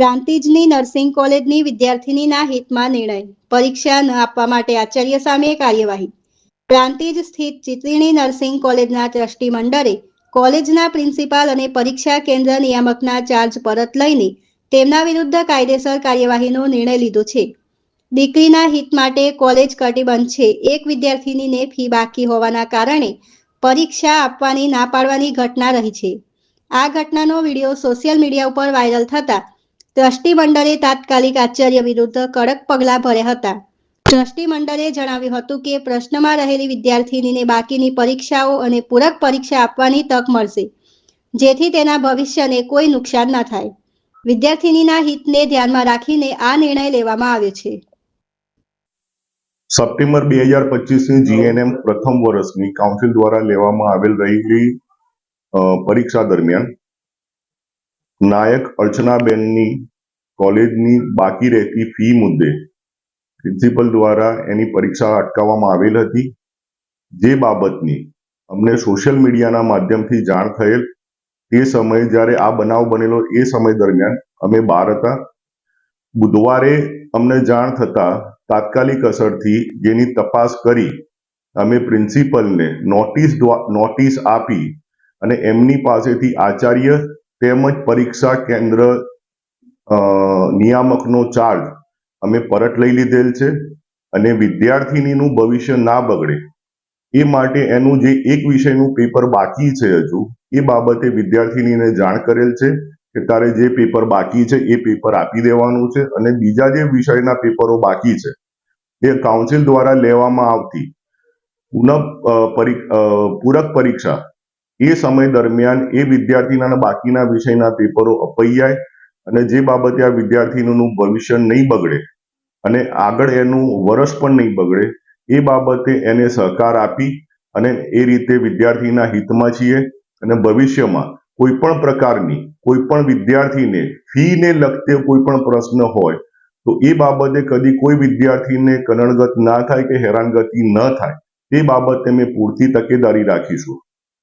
પ્રાંતિજની nursing કોલેજની વિદ્યાર્થિનીના હિતમાં નિર્ણય. પરીક્ષા ન આપવા માટે આચાર્ય સામે કાર્યવાહી. પ્રાંતિજ સ્થિત ચિત્રીણી નર્સિંગ કોલેજના ટ્રસ્ટી મંડળે કોલેજના પ્રિન્સિપાલ અને પરીક્ષા કેન્દ્ર નિયામકના ચાર્જ પરત લઈને તેમના વિરુદ્ધ કાયદેસર કાર્યવાહીનો નિર્ણય લીધો છે. દીકરીના હિત માટે કોલેજ કટિબદ્ધ છે. એક વિદ્યાર્થિનીને ફી બાકી હોવાના કારણે પરીક્ષા આપવાની ના પાડવાની ઘટના રહી છે. આ ઘટનાનો વિડીયો સોશિયલ મીડિયા ઉપર વાયરલ થતા ટ્રસ્ટી મંડળે તાત્કાલિક આચાર્ય વિરુદ્ધ કડક પગલાં ભર્યા હતા. ટ્રસ્ટી મંડળે જણાવ્યું હતું કે પ્રશ્નમાં રહેલી વિદ્યાર્થિનીને બાકીની પરીક્ષાઓ અને પૂરક પરીક્ષા આપવાની તક મળશે, જેથી તેના ભવિષ્યને કોઈ નુકસાન ન થાય. વિદ્યાર્થિનીના હિતને ધ્યાનમાં રાખીને આ નિર્ણય લેવામાં આવ્યો છે. સપ્ટેમ્બર 2025ની જીએનએમ પ્રથમ વર્ષની કાઉન્સિલ દ્વારા લેવામાં આવેલ રહેલી પરીક્ષા દરમિયાન નાયક અર્ચનાબેનની કોલેજની બાકી રહેતી ફી મુદ્દે પ્રિન્સિપલ દ્વારા એની પરીક્ષા અટકાવવામાં આવેલ હતી. જે બાબતની અમને સોશિયલ મીડિયાના માધ્યમથી જાણ થયેલ. તે સમયે જ્યારે આ બનાવ બનેલો એ સમય દરમિયાન અમે બહાર હતા. બુધવારે અમને જાણ થતા તાત્કાલિક અસરથી જેની તપાસ કરી અમે પ્રિન્સિપલને નોટિસ આપી અને એમની પાસેથી આચાર્ય તેમજ પરીક્ષા કેન્દ્ર નિયામકનો ચાર્જ અમે પરત લઈ લીધેલ છે અને વિદ્યાર્થિનીનું ભવિષ્ય ના બગડે એ માટે એનું જે એક વિષયનું પેપર બાકી છે હજુ એ બાબતે વિદ્યાર્થિનીને જાણ કરેલ છે કે તારે જે પેપર બાકી છે એ પેપર આપી દેવાનું છે અને બીજા જે વિષયના પેપરો બાકી છે એ કાઉન્સિલ દ્વારા લેવામાં આવતી પૂરક પરીક્ષા એ સમય દરમિયાન એ વિદ્યાર્થીના બાકીના વિષયના પેપરો અપાઈ જાય અને જે બાબતે આ વિદ્યાર્થીનું ભવિષ્ય નહીં બગડે અને આગળ એનું વર્ષ પણ નહીં બગડે એ બાબતે એને સહકાર આપી અને એ રીતે વિદ્યાર્થીના હિતમાં છીએ અને ભવિષ્યમાં કોઈ પણ પ્રકારની કોઈ પણ વિદ્યાર્થીને ફીને લગતે કોઈ પણ પ્રશ્ન હોય તો એ બાબતે કદી કોઈ વિદ્યાર્થીને કનડગત ના થાય કે હેરાનગતિ ન થાય તે બાબતે અમે પૂરતી તકેદારી રાખીશું.